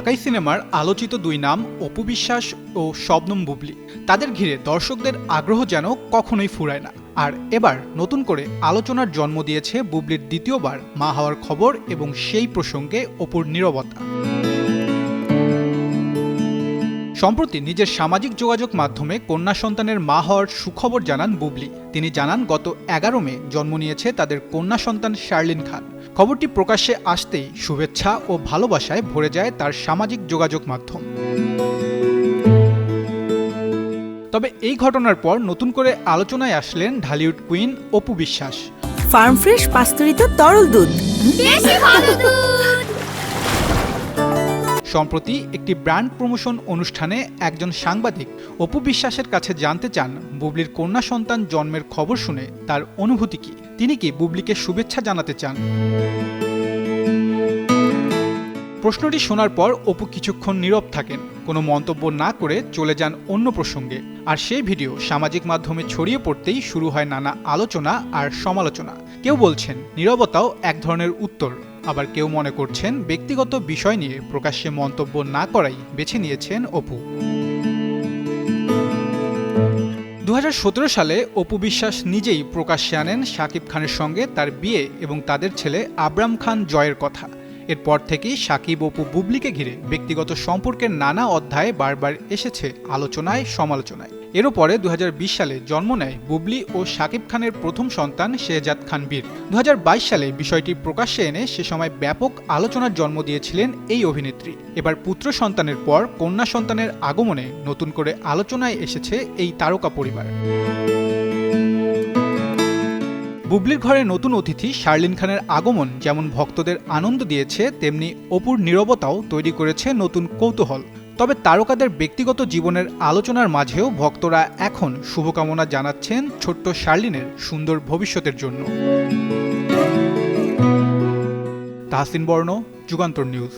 ঢাকাই সিনেমার আলোচিত দুই নাম অপু বিশ্বাস ও শবনম বুবলী। তাদের ঘিরে দর্শকদের আগ্রহ যেন কখনোই ফুরায় না। আর এবার নতুন করে আলোচনার জন্ম দিয়েছে বুবলীর দ্বিতীয়বার মা হওয়ার খবর এবং সেই প্রসঙ্গে অপুর নীরবতা। সম্প্রতি নিজের সামাজিক যোগাযোগ মাধ্যমে কন্যা সন্তানের মা হওয়ার সুখবর জানান বুবলী। তিনি জানান গত 11 মে জন্ম নিয়েছে তাদের কন্যা সন্তান শার্লিন খান। খবরটি প্রকাশ্যে আসতেই শুভেচ্ছা ও ভালোবাসায় ভরে যায় তার সামাজিক যোগাযোগ মাধ্যম। তবে এই ঘটনার পর নতুন করে আলোচনায় আসলেন Dhallywood queen Apu Biswas. Farm fresh পাস্তুরিত তরল দুধ, বেশি ভালো দুধ। সম্প্রতি একটি ব্র্যান্ড প্রমোশন অনুষ্ঠানে একজন সাংবাদিক অপু বিশ্বাসের কাছে জানতে চান বুবলীর কন্যা সন্তান জন্মের খবর শুনে তার অনুভূতি কি। তিনি কি বুবলীকে শুভেচ্ছা জানাতে চান? প্রশ্নটি শোনার পর অপু কিছুক্ষণ নীরব থাকেন, কোনো মন্তব্য না করে চলে যান অন্য প্রসঙ্গে। আর সেই ভিডিও সামাজিক মাধ্যমে ছড়িয়ে পড়তেই শুরু হয় নানা আলোচনা আর সমালোচনা। কেউ বলছেন নীরবতাও এক ধরনের উত্তর, আবার কেউ মনে করছেন ব্যক্তিগত বিষয় নিয়ে প্রকাশ্যে মন্তব্য না করাই বেছে নিয়েছেন অপু। 2017 সালে অপু বিশ্বাস নিজেই প্রকাশ্যে আনেন শাকিব খানের সঙ্গে তার বিয়ে এবং তাদের ছেলে আবরাম খান জয়ের কথা। এরপর থেকেই শাকিব অপু বুবলীকে ঘিরে ব্যক্তিগত সম্পর্কের নানা অধ্যায় বারবার এসেছে আলোচনায় সমালোচনায়। এরও পরে 2020 সালে জন্ম নেয় বুবলী ও শাকিব খানের প্রথম সন্তান শেহজাদ খান বীর। 2022 সালে বিষয়টি প্রকাশ্যে এনে সে সময় ব্যাপক আলোচনার জন্ম দিয়েছিলেন এই অভিনেত্রী। এবার পুত্র সন্তানের পর কন্যা সন্তানের আগমনে নতুন করে আলোচনায় এসেছে এই তারকা পরিবার। বুবলীর ঘরে নতুন অতিথি শার্লিন খানের আগমন যেমন ভক্তদের আনন্দ দিয়েছে, তেমনি অপুর নীরবতাও তৈরি করেছে নতুন কৌতূহল। তবে তারকাদের ব্যক্তিগত জীবনের আলোচনার মাঝেও ভক্তরা এখন শুভকামনা জানাচ্ছেন ছোট্ট শার্লিনের সুন্দর ভবিষ্যতের জন্য। তাহসিন বর্ণ, যুগান্তর নিউজ।